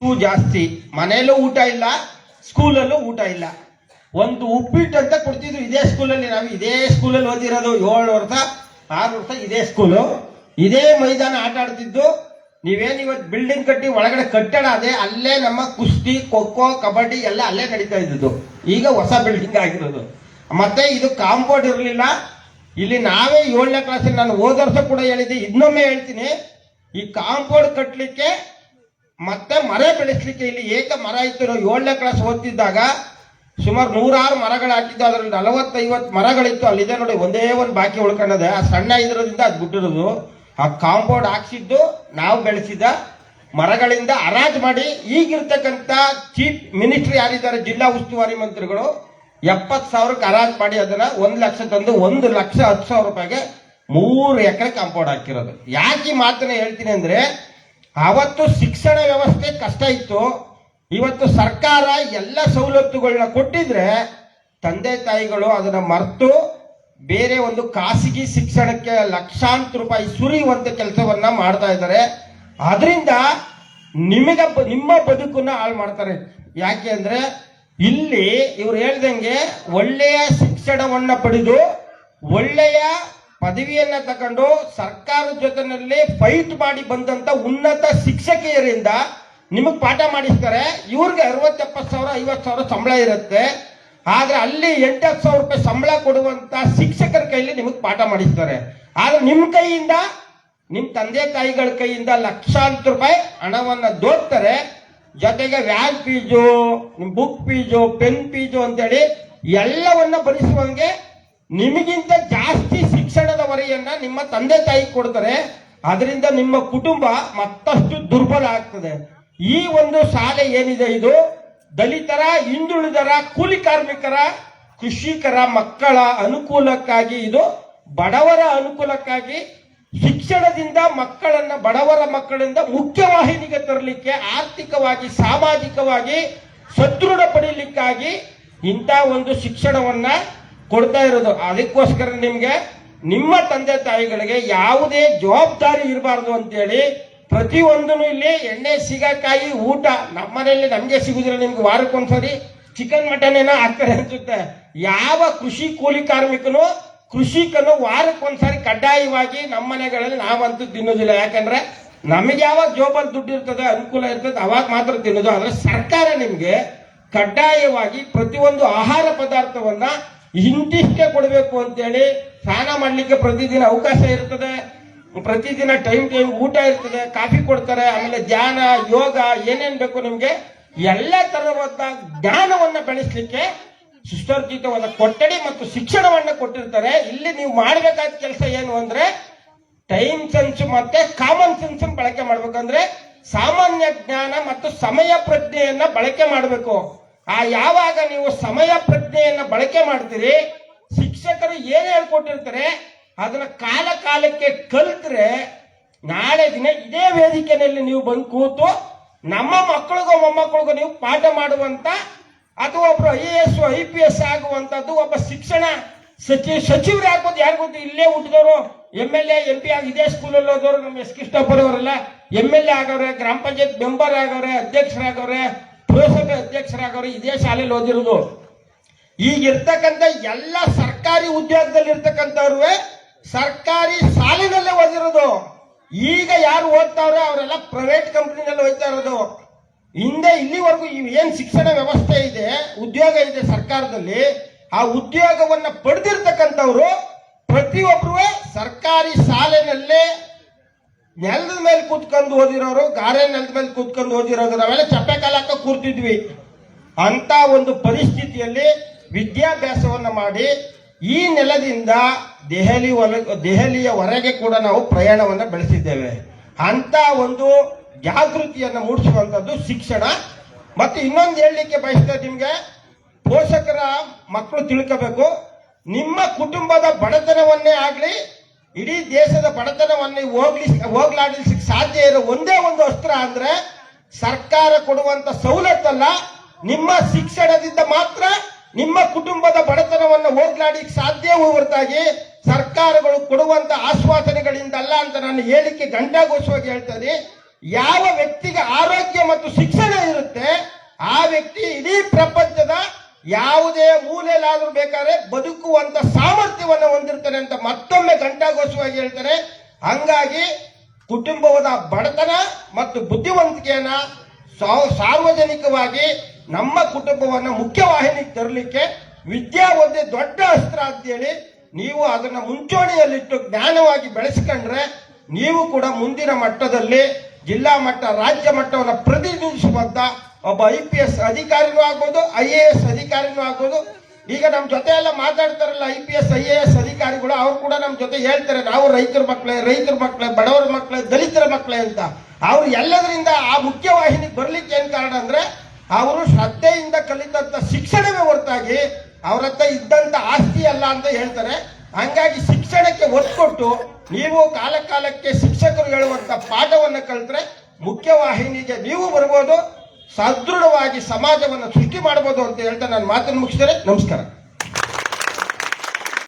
ಜಾಸ್ತಿ, ಮನೆಯಲ್ಲೂ ಊಟ ಇಲ್ಲ, ಸ್ಕೂಲಲ್ಲೂ ಊಟ ಇಲ್ಲ. ಒಂದು ಉಪ್ಪಿಟ್ಟು ಅಂತ ಕೊಡ್ತಿದ್ರು ಇದೇ ಸ್ಕೂಲಲ್ಲಿ. ನಾವು ಇದೇ ಸ್ಕೂಲಲ್ಲಿ ಓದಿರೋದು 7 ವರ್ಷ 6 ವರ್ಷ ಇದೇ ಸ್ಕೂಲು, ಇದೇ ಮೈದಾನ ಆಟ ಆಡ್ತಿದ್ದು. ನೀವೇನು ಇವತ್ತು ಬಿಲ್ಡಿಂಗ್ ಕಟ್ಟಿ ಒಳಗಡೆ ಕಟ್ಟಡ ಅದೇ, ಅಲ್ಲೇ ನಮ್ಮ ಕುಸ್ತಿ, ಖೋಖೋ, ಕಬಡ್ಡಿ ಎಲ್ಲ ಅಲ್ಲೇ ನಡೀತಾ ಇದ್ದು. ಈಗ ಹೊಸ ಬಿಲ್ಡಿಂಗ್ ಆಗಿರೋದು. ಮತ್ತೆ ಇದು ಕಾಂಪೌಂಡ್ ಇರಲಿಲ್ಲ ಇಲ್ಲಿ. ನಾವೇ 7ನೇ ಕ್ಲಾಸಲ್ಲಿ, ನಾನು ಹೋದ ವರ್ಷ ಕೂಡ ಹೇಳಿದ್ದೆ, ಇನ್ನೊಮ್ಮೆ ಹೇಳ್ತೀನಿ, ಈ ಕಾಂಪೌಂಡ್ ಕಟ್ಟಲಿಕ್ಕೆ ಮತ್ತೆ ಮರ ಬೆಳೆಸಲಿಕ್ಕೆ ಇಲ್ಲಿ ಏಕ ಮರ ಇತ್ತು. ನಾವು 7ನೇ ಕ್ಲಾಸ್ ಓದ್ತಿದ್ದಾಗ ಸುಮಾರು 106 ಮರಗಳು ಹಾಕಿದ್ದು, ಅದರಲ್ಲಿ 40-50 ಮರಗಳಿತ್ತು. ಅಲ್ಲಿದೆ ನೋಡಿ, ಒಂದೇ ಒಂದು ಬಾಕಿ ಉಳ್ಕೊಂಡದೆ. ಆ ಸಣ್ಣ ಇದ್ರದಿಂದ ಅದು ಬಿಟ್ಟಿರೋದು. ಆ ಕಾಂಪೌಂಡ್ ಹಾಕ್ಸಿದ್ದು ನಾವು ಬೆಳೆಸಿದ ಮರಗಳಿಂದ ಹರಾಜು ಮಾಡಿ. ಈಗಿರ್ತಕ್ಕಂಥ ಚೀಫ್ ಮಿನಿಸ್ಟರ್ ಯಾರಿದ್ದಾರೆ, ಜಿಲ್ಲಾ ಉಸ್ತುವಾರಿ ಮಂತ್ರಿಗಳು, 70,000ಕ್ಕೆ ಹರಾಜು ಮಾಡಿ ಅದನ್ನ 1 ಲಕ್ಷ ತಂದು 1,10,000 ರೂಪಾಯಿಗೆ 3 ಎಕರೆ ಕಾಂಪೌಂಡ್ ಹಾಕಿರೋದು. ಯಾಕೆ ಮಾತನ್ನ ಹೇಳ್ತೀನಿ ಅಂದ್ರೆ, ಅವತ್ತು ಶಿಕ್ಷಣ ವ್ಯವಸ್ಥೆ ಕಷ್ಟ ಇತ್ತು. ಇವತ್ತು ಸರ್ಕಾರ ಎಲ್ಲ ಸವಲತ್ತುಗಳನ್ನ ಕೊಟ್ಟಿದ್ರೆ ತಂದೆ ತಾಯಿಗಳು ಅದನ್ನ ಮರೆತು ಬೇರೆ ಒಂದು ಖಾಸಗಿ ಶಿಕ್ಷಣಕ್ಕೆ ಲಕ್ಷಾಂತರ ರೂಪಾಯಿ ಸುರಿಯುವಂತ ಕೆಲಸವನ್ನ ಮಾಡ್ತಾ ಇದ್ದಾರೆ. ಅದರಿಂದ ನಿಮ್ಮ ಬದುಕನ್ನ ಹಾಳು ಮಾಡ್ತಾರೆ. ಯಾಕೆ ಅಂದ್ರೆ, ಇಲ್ಲಿ ಇವ್ರು ಹೇಳ್ದಂಗೆ ಒಳ್ಳೆಯ ಶಿಕ್ಷಣವನ್ನ ಪಡೆದು ಒಳ್ಳೆಯ ಪದವಿಯನ್ನ ತಗೊಂಡು ಸರ್ಕಾರದ ಜೊತೆನಲ್ಲಿ ಫೈಟ್ ಮಾಡಿ ಬಂದಂತ ಉನ್ನತ ಶಿಕ್ಷಕಿಯರಿಂದ ನಿಮಗ್ ಪಾಠ ಮಾಡಿಸ್ತಾರೆ. ಇವ್ರಿಗೆ 60-70,000 50,000 ಸಂಬಳ ಇರುತ್ತೆ. ಆದ್ರೆ ಅಲ್ಲಿ 8,000 ರೂಪಾಯಿ ಸಂಬಳ ಕೊಡುವಂತ ಶಿಕ್ಷಕರ ಕೈಲಿ ನಿಮಗ್ ಪಾಠ ಮಾಡಿಸ್ತಾರೆ. ಆದ್ರೆ ನಿಮ್ ಕೈಯಿಂದ, ನಿಮ್ ತಂದೆ ತಾಯಿಗಳ ಕೈಯಿಂದ ಲಕ್ಷಾಂತರ ರೂಪಾಯಿ ಹಣವನ್ನ ದೋಡ್ತಾರೆ. ಜೊತೆಗೆ van fees, book fees, pen fees ಅಂತೇಳಿ ಎಲ್ಲವನ್ನ ಭರಿಸುವಂಗೆ ನಿಮಗಿಂತ ಜಾಸ್ತಿ ಶಿಕ್ಷಣದ ಹೊರೆಯನ್ನ ನಿಮ್ಮ ತಂದೆ ತಾಯಿ ಕೊಡ್ತಾರೆ. ಅದರಿಂದ ನಿಮ್ಮ ಕುಟುಂಬ ಮತ್ತಷ್ಟು ದುರ್ಬಲ ಆಗ್ತದೆ. ಈ ಒಂದು ಶಾಲೆ ಏನಿದೆ, ಇದು ದಲಿತರ, ಹಿಂದುಳಿದರ, ಕೂಲಿ ಕಾರ್ಮಿಕರ, ಕೃಷಿಕರ ಮಕ್ಕಳ ಅನುಕೂಲಕ್ಕಾಗಿ, ಇದು ಬಡವರ ಅನುಕೂಲಕ್ಕಾಗಿ ಶಿಕ್ಷಣದಿಂದ ಮಕ್ಕಳನ್ನ, ಬಡವರ ಮಕ್ಕಳಿಂದ ಮುಖ್ಯವಾಹಿನಿಗೆ ತರಲಿಕ್ಕೆ, ಆರ್ಥಿಕವಾಗಿ ಸಾಮಾಜಿಕವಾಗಿ ಸದೃಢ ಪಡೀಲಿಕ್ಕಾಗಿ ಇಂಥ ಒಂದು ಶಿಕ್ಷಣವನ್ನ ಕೊಡ್ತಾ ಇರೋದು. ಅದಕ್ಕೋಸ್ಕರ ನಿಮ್ಗೆ, ನಿಮ್ಮ ತಂದೆ ತಾಯಿಗಳಿಗೆ ಯಾವುದೇ ಜವಾಬ್ದಾರಿ ಇರಬಾರ್ದು ಅಂತೇಳಿ ಪ್ರತಿಯೊಂದನ್ನು ಇಲ್ಲಿ ಎಣ್ಣೆ, ಸಿಗಕಾಯಿ, ಊಟ ನಮ್ಮ ಮನೆಯಲ್ಲಿ ನಮ್ಗೆ ಸಿಗುದಿಲ್ಲ, ನಿಮ್ಗೆ ವಾರಕ್ಕೊಂದ್ಸರಿ ಚಿಕನ್ ಮಟನ್ ಏನೋ ಹಾಕ್ತಾರೆ ಅನ್ಸುತ್ತೆ. ಯಾವ ಕೃಷಿ ಕೂಲಿ ಕಾರ್ಮಿಕನು, ಕೃಷಿಕನು ವಾರಕ್ಕೊಂದ್ಸರಿ ಕಡ್ಡಾಯವಾಗಿ ನಮ್ಮ ಮನೆಗಳಲ್ಲಿ ನಾವಂತೂ ತಿನ್ನೋದಿಲ್ಲ. ಯಾಕಂದ್ರೆ ನಮಗೆ ಯಾವಾಗ ಜೋಬಲ್ಲಿ ದುಡ್ಡು ಇರ್ತದೆ, ಅನುಕೂಲ ಇರ್ತದೆ, ಅವಾಗ ಮಾತ್ರ ತಿನ್ನೋದು. ಆದ್ರೆ ಸರ್ಕಾರ ನಿಮ್ಗೆ ಕಡ್ಡಾಯವಾಗಿ ಪ್ರತಿಯೊಂದು ಆಹಾರ ಪದಾರ್ಥವನ್ನ ಇಂತಿಷ್ಟೇ ಕೊಡಬೇಕು ಅಂತೇಳಿ, ಸ್ನಾನ ಮಾಡ್ಲಿಕ್ಕೆ ಪ್ರತಿದಿನ ಅವಕಾಶ ಇರ್ತದೆ, ಪ್ರತಿದಿನ ಟೈಮ್ ಊಟ ಇರ್ತದೆ, ಕಾಫಿ ಕೊಡ್ತಾರೆ, ಆಮೇಲೆ ಧ್ಯಾನ, ಯೋಗ, ಏನೇನ್ ಬೇಕು ನಿಮ್ಗೆ ಎಲ್ಲ ತರವಾದ ಜ್ಞಾನವನ್ನ ಬೆಳೆಸಲಿಕ್ಕೆ ಸುಸರ್ಜಿತವಾದ ಕೊಠಡಿ ಮತ್ತು ಶಿಕ್ಷಣವನ್ನ ಕೊಟ್ಟಿರ್ತಾರೆ. ಇಲ್ಲಿ ನೀವು ಮಾಡಬೇಕಾದ ಕೆಲಸ ಏನು ಅಂದ್ರೆ, ಟೈಮ್ ಸೆನ್ಸ್ ಮತ್ತೆ ಕಾಮನ್ ಸೆನ್ಸ್ ಬಳಕೆ ಮಾಡ್ಬೇಕಂದ್ರೆ ಸಾಮಾನ್ಯ ಜ್ಞಾನ ಮತ್ತು ಸಮಯ ಪ್ರಜ್ಞೆಯನ್ನ ಬಳಕೆ ಮಾಡಬೇಕು. ಯಾವಾಗ ನೀವು ಸಮಯ ಪ್ರಜ್ಞೆಯನ್ನ ಬಳಕೆ ಮಾಡ್ತೀರಿ, ಶಿಕ್ಷಕರು ಏನ್ ಹೇಳ್ಕೊಟ್ಟಿರ್ತಾರೆ ಅದನ್ನ ಕಾಲ ಕಾಲಕ್ಕೆ ಕಲ್ತ್ರೆ, ನಾಳೆ ದಿನ ಇದೇ ವೇದಿಕೆಯಲ್ಲಿ ನೀವು ಬಂದು ಕೂತು ನಮ್ಮ ಮಕ್ಕಳಿಗೋ ಮೊಮ್ಮಕ್ಕಳಿಗೋ ನೀವು ಪಾಠ ಮಾಡುವಂತ, ಅಥವಾ ಒಬ್ರು IAS IPS ಆಗುವಂತದ್ದು, ಒಬ್ಬ ಶಿಕ್ಷಣ ಸಚಿವರು ಆಗ್ಬೋದು, ಯಾರು ಗೊತ್ತು, ಇಲ್ಲೇ ಹುಟ್ಟಿದವರು MLA MP ಆಗಿ ಇದೇ ಸ್ಕೂಲಲ್ಲಿ ಹೋದವರು ನಮ್ಮ S ಕೃಷ್ಣಪ್ಪರ್ ಅವರೆಲ್ಲ MLA ಆಗವ್ರೆ, ಗ್ರಾಮ ಪಂಚಾಯತ್ ಮೆಂಬರ್ ಆಗವ್ರೆ, ಅಧ್ಯಕ್ಷರಾಗವ್ರೆ, ಪುರಸಭೆ ಅಧ್ಯಕ್ಷರಾಗವ್ರೆ, ಇದೇ ಶಾಲೆಯಲ್ಲಿ ಓದಿರೋದು. ಈಗಿರ್ತಕ್ಕಂಥ ಎಲ್ಲ ಸರ್ಕಾರಿ ಉದ್ಯೋಗದಲ್ಲಿ ಇರ್ತಕ್ಕಂಥವ್ರು ಸರ್ಕಾರಿ ಶಾಲೆನಲ್ಲೇ ಓದಿರೋದು. ಈಗ ಯಾರು ಓದ್ತಾವ್ರೆ ಅವರೆಲ್ಲ ಪ್ರೈವೇಟ್ ಕಂಪನಿನಲ್ಲಿ ಓದ್ತಾ ಇರೋದು. ಹಿಂದೆ ಇಲ್ಲಿವರೆಗೂ ಏನ್ ಶಿಕ್ಷಣ ವ್ಯವಸ್ಥೆ ಇದೆ, ಉದ್ಯೋಗ ಇದೆ ಸರ್ಕಾರದಲ್ಲಿ, ಆ ಉದ್ಯೋಗವನ್ನ ಪಡೆದಿರ್ತಕ್ಕಂಥವ್ರು ಪ್ರತಿಯೊಬ್ರು ಸರ್ಕಾರಿ ಶಾಲೆನಲ್ಲೇ ನೆಲದ ಮೇಲೆ ಕೂತ್ಕೊಂಡು ಓದಿರೋರು, ಗಾರೆ ನೆಲದ ಮೇಲೆ ಕೂತ್ಕೊಂಡು ಓದಿರೋರು. ನಾವೆಲ್ಲ ಚಪ್ಪೆ ಕಾಲಕ್ಕ ಕೂರ್ತಿದ್ವಿ. ಅಂತ ಒಂದು ಪರಿಸ್ಥಿತಿಯಲ್ಲಿ ವಿದ್ಯಾಭ್ಯಾಸವನ್ನ ಮಾಡಿ ಈ ನೆಲದಿಂದ ದೆಹಲಿಯವರೆಗೆ ಕೂಡ ನಾವು ಪ್ರಯಾಣವನ್ನ ಬೆಳೆಸಿದ್ದೇವೆ. ಅಂತ ಒಂದು ಜಾಗೃತಿಯನ್ನ ಮೂಡಿಸುವಂತದ್ದು ಶಿಕ್ಷಣ. ಮತ್ತೆ ಇನ್ನೊಂದು ಹೇಳಲಿಕ್ಕೆ ಬಯಸ್ತೇನೆ ನಿಮ್ಗೆ, ಪೋಷಕರ ಮಕ್ಕಳು ತಿಳ್ಕೋಬೇಕು, ನಿಮ್ಮ ಕುಟುಂಬದ ಬಡತನವನ್ನೇ ಆಗ್ಲಿ, ಇಡೀ ದೇಶದ ಬಡತನವನ್ನೇ ಹೋಗ್ಲಾಡಿಸ್ಲಿಕ್ಕೆ ಸಾಧ್ಯ ಇರೋ ಒಂದೇ ಒಂದು ಅಸ್ತ್ರ ಅಂದ್ರೆ ಸರ್ಕಾರ ಕೊಡುವಂತ ಸವಲತ್ತಲ್ಲ, ನಿಮ್ಮ ಶಿಕ್ಷಣದಿಂದ ಮಾತ್ರ ನಿಮ್ಮ ಕುಟುಂಬದ ಬಡತನವನ್ನು ಹೋಗ್ಲಾಡಿಕ್ಕೆ ಸಾಧ್ಯ. ಹೊರತಾಗಿ ಸರ್ಕಾರಗಳು ಕೊಡುವಂತ ಆಶ್ವಾಸನೆಗಳಿಂದ ಅಲ್ಲ ಅಂತ ನಾನು ಹೇಳಿಕೆ ಗಂಟಾಘೋಷವಾಗಿ ಹೇಳ್ತೇನೆ. ಯಾವ ವ್ಯಕ್ತಿಗೆ ಆರೋಗ್ಯ ಮತ್ತು ಶಿಕ್ಷಣ ವ್ಯಕ್ತಿ ಇಡೀ ಪ್ರಪಂಚದ ಯಾವುದೇ ಮೂಲೆಯಲ್ಲಾದ್ರೂ ಬೇಕಾದ್ರೆ ಬದುಕುವಂತ ಸಾಮರ್ಥ್ಯವನ್ನು ಹೊಂದಿರ್ತಾನೆ ಅಂತ ಮತ್ತೊಮ್ಮೆ ಘಂಟಾಘೋಷವಾಗಿ ಹೇಳ್ತಾರೆ. ಹಂಗಾಗಿ ಕುಟುಂಬದ ಬಡತನ ಮತ್ತು ಬುದ್ಧಿವಂತಿಕೆಯನ್ನ ಸಾರ್ವಜನಿಕವಾಗಿ ನಮ್ಮ ಕುಟುಂಬವನ್ನು ಮುಖ್ಯವಾಹಿನಿಗೆ ತರಲಿಕ್ಕೆ ವಿದ್ಯಾ ಒಂದೇ ದೊಡ್ಡ ಅಸ್ತ್ರ ಅಂತೇಳಿ ನೀವು ಅದನ್ನ ಮುಂಚೂಣಿಯಲ್ಲಿಟ್ಟು ಜ್ಞಾನವಾಗಿ ಬೆಳೆಸ್ಕೊಂಡ್ರೆ ನೀವು ಕೂಡ ಮುಂದಿನ ಮಟ್ಟದಲ್ಲಿ ಜಿಲ್ಲಾ ಮಟ್ಟ ರಾಜ್ಯ ಮಟ್ಟವನ್ನು ಪ್ರತಿನಿಧಿಸುವಂತ ಒಬ್ಬ IPS ಅಧಿಕಾರಿನೂ ಆಗ್ಬೋದು, IAS ಅಧಿಕಾರಿನೂ ಆಗ್ಬೋದು. ಈಗ ನಮ್ಮ ಜೊತೆ ಎಲ್ಲ ಮಾತಾಡ್ತಾರಲ್ಲ IPS IAS ಅಧಿಕಾರಿಗಳು, ಅವ್ರು ಕೂಡ ನಮ್ಮ ಜೊತೆ ಹೇಳ್ತಾರೆ ನಾವು ರೈತರ ಮಕ್ಕಳೇ, ಬಡವರ ಮಕ್ಕಳೇ, ದಲಿತರ ಮಕ್ಕಳೇ ಅಂತ. ಅವ್ರು ಎಲ್ಲದರಿಂದ ಆ ಮುಖ್ಯವಾಹಿನಿಗೆ ಬರ್ಲಿಕ್ಕೆ ಏನ್ ಕಾರಣ ಅಂದ್ರೆ ಅವರು ಶ್ರದ್ಧೆಯಿಂದ ಕಲಿತಂತ ಶಿಕ್ಷಣವೇ ಹೊರತಾಗಿ ಅವ್ರ ಹತ್ರ ಇದ್ದಂತ ಆಸ್ತಿ ಅಲ್ಲ ಅಂತ ಹೇಳ್ತಾರೆ. ಹಂಗಾಗಿ ಶಿಕ್ಷಣಕ್ಕೆ ಒತ್ತು ಕೊಟ್ಟು ನೀವು ಕಾಲಕ್ಕೆ ಶಿಕ್ಷಕರು ಹೇಳುವಂತ ಪಾಠವನ್ನು ಕಲಿತ್ರೆ ಮುಖ್ಯವಾಹಿನಿಗೆ ನೀವು ಬರ್ಬೋದು, ಸದೃಢವಾಗಿ ಸಮಾಜವನ್ನು ಸೃಷ್ಟಿ ಮಾಡಬಹುದು ಅಂತ ಹೇಳ್ತಾ ನಾನು ಮಾತನ್ನು ಮುಗಿಸ್ತೇನೆ. ನಮಸ್ಕಾರ.